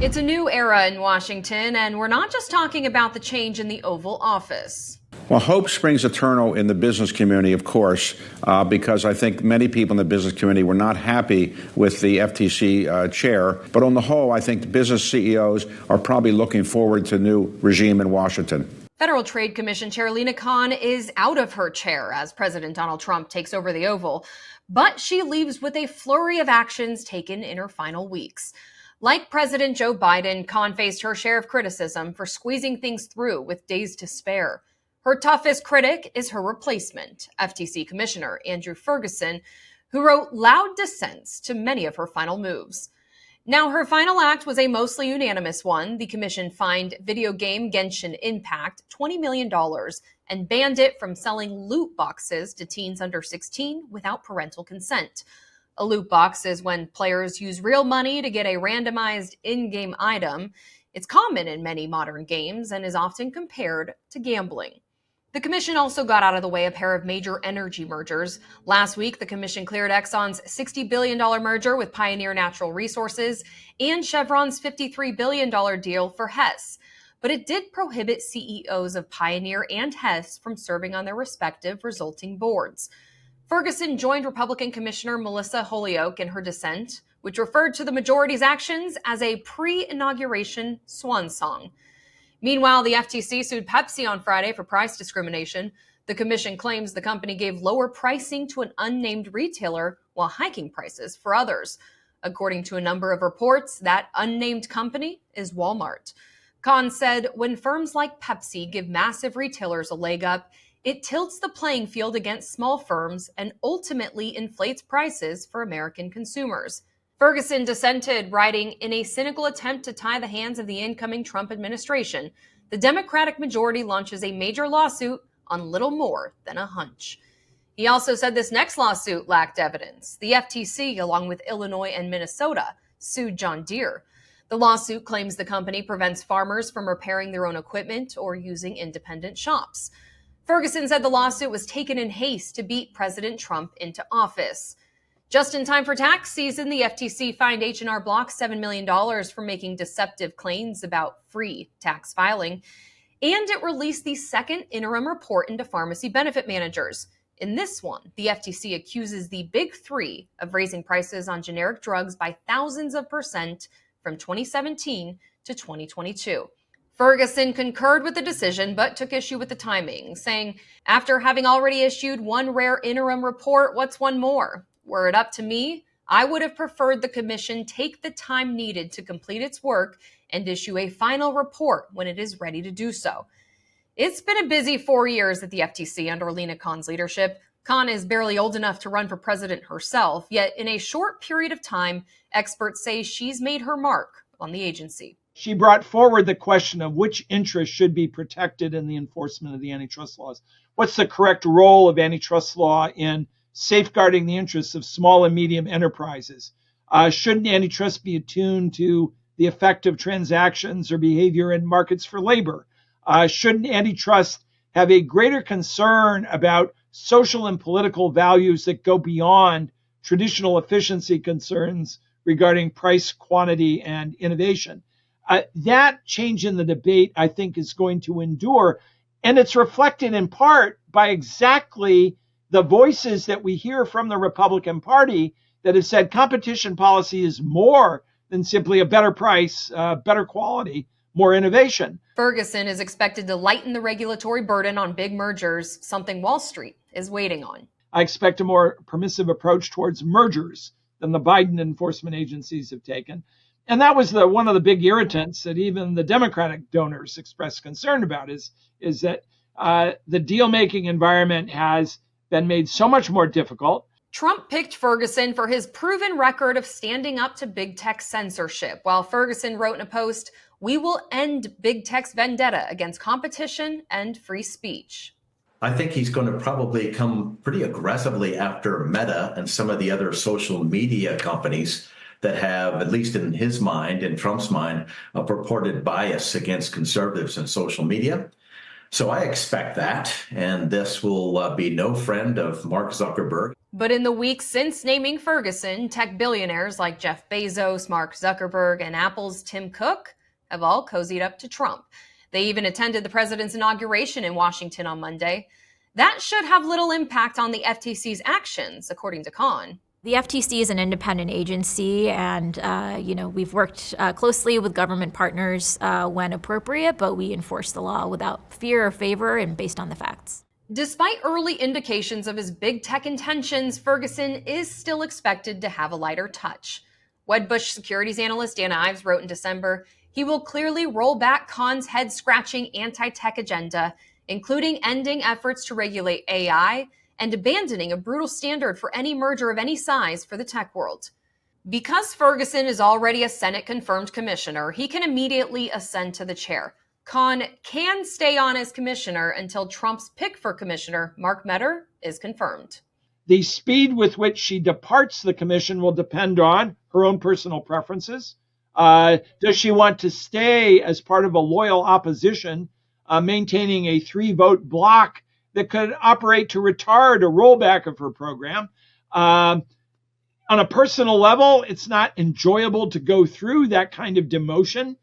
It's a new era in Washington, and we're not just talking about the change in the Oval Office. Well, hope springs eternal in the business community, of course, because I think many people in the business community were not happy with the FTC chair. But on the whole, I think the business CEOs are probably looking forward to a new regime in Washington. Federal Trade Commission Chair Lina Khan is out of her chair as President Donald Trump takes over the Oval, but she leaves with a flurry of actions taken in her final weeks. Like President Joe Biden, Khan faced her share of criticism for squeezing things through with days to spare. Her toughest critic is her replacement, FTC Commissioner Andrew Ferguson, who wrote loud dissents to many of her final moves. Now, her final act was a mostly unanimous one. The commission fined video game Genshin Impact $20 million and banned it from selling loot boxes to teens under 16 without parental consent. A loot box is when players use real money to get a randomized in-game item. It's common in many modern games and is often compared to gambling. The commission also got out of the way a pair of major energy mergers. Last week, the commission cleared Exxon's $60 billion merger with Pioneer Natural Resources and Chevron's $53 billion deal for Hess. But it did prohibit CEOs of Pioneer and Hess from serving on their respective resulting boards. Ferguson joined Republican Commissioner Melissa Holyoke in her dissent, which referred to the majority's actions as a pre-inauguration swan song. Meanwhile, the FTC sued Pepsi on Friday for price discrimination. The commission claims the company gave lower pricing to an unnamed retailer while hiking prices for others. According to a number of reports, that unnamed company is Walmart. Khan said when firms like Pepsi give massive retailers a leg up, it tilts the playing field against small firms and ultimately inflates prices for American consumers. Ferguson dissented, writing, in a cynical attempt to tie the hands of the incoming Trump administration, the Democratic majority launches a major lawsuit on little more than a hunch. He also said this next lawsuit lacked evidence. The FTC, along with Illinois and Minnesota, sued John Deere. The lawsuit claims the company prevents farmers from repairing their own equipment or using independent shops. Ferguson said the lawsuit was taken in haste to beat President Trump into office. Just in time for tax season, the FTC fined H&R Block $7 million for making deceptive claims about free tax filing, and it released the second interim report into pharmacy benefit managers. In this one, the FTC accuses the big three of raising prices on generic drugs by thousands of % from 2017 to 2022. Ferguson concurred with the decision, but took issue with the timing, saying, after having already issued one rare interim report, what's one more? Were it up to me, I would have preferred the commission take the time needed to complete its work and issue a final report when it is ready to do so. It's been a busy 4 years at the FTC under Lina Khan's leadership. Khan is barely old enough to run for president herself, yet in a short period of time, experts say she's made her mark on the agency. She brought forward the question of which interests should be protected in the enforcement of the antitrust laws. What's the correct role of antitrust law in safeguarding the interests of small and medium enterprises? Shouldn't antitrust be attuned to the effect of transactions or behavior in markets for labor? Shouldn't antitrust have a greater concern about social and political values that go beyond traditional efficiency concerns regarding price, quantity, and innovation? That change in the debate, I think, is going to endure. And it's reflected in part by exactly the voices that we hear from the Republican Party that have said competition policy is more than simply a better price, better quality, more innovation. Ferguson is expected to lighten the regulatory burden on big mergers, something Wall Street is waiting on. I expect a more permissive approach towards mergers than the Biden enforcement agencies have taken. And that was one of the big irritants that even the Democratic donors expressed concern about is that the deal-making environment has been made so much more difficult. Trump picked Ferguson for his proven record of standing up to big tech censorship, while Ferguson wrote in a post, "We will end big tech's vendetta against competition and free speech." I think he's going to probably come pretty aggressively after Meta and some of the other social media companies that have, at least in his mind, in Trump's mind, a purported bias against conservatives in social media. So I expect that, and this will be no friend of Mark Zuckerberg. But in the weeks since naming Ferguson, tech billionaires like Jeff Bezos, Mark Zuckerberg, and Apple's Tim Cook have all cozied up to Trump. They even attended the president's inauguration in Washington on Monday. That should have little impact on the FTC's actions, according to Khan. The FTC is an independent agency, and we've worked closely with government partners when appropriate, but we enforce the law without fear or favor and based on the facts. Despite early indications of his big tech intentions, Ferguson is still expected to have a lighter touch. Wedbush securities analyst Dana Ives wrote in December, he will clearly roll back Khan's head-scratching anti-tech agenda, including ending efforts to regulate AI and abandoning a brutal standard for any merger of any size for the tech world. Because Ferguson is already a Senate-confirmed commissioner, he can immediately ascend to the chair. Khan can stay on as commissioner until Trump's pick for commissioner, Mark Meadow, is confirmed. The speed with which she departs the commission will depend on her own personal preferences. Does she want to stay as part of a loyal opposition, maintaining a 3-vote block that could operate to retard a rollback of her program? On a personal level, it's not enjoyable to go through that kind of demotion.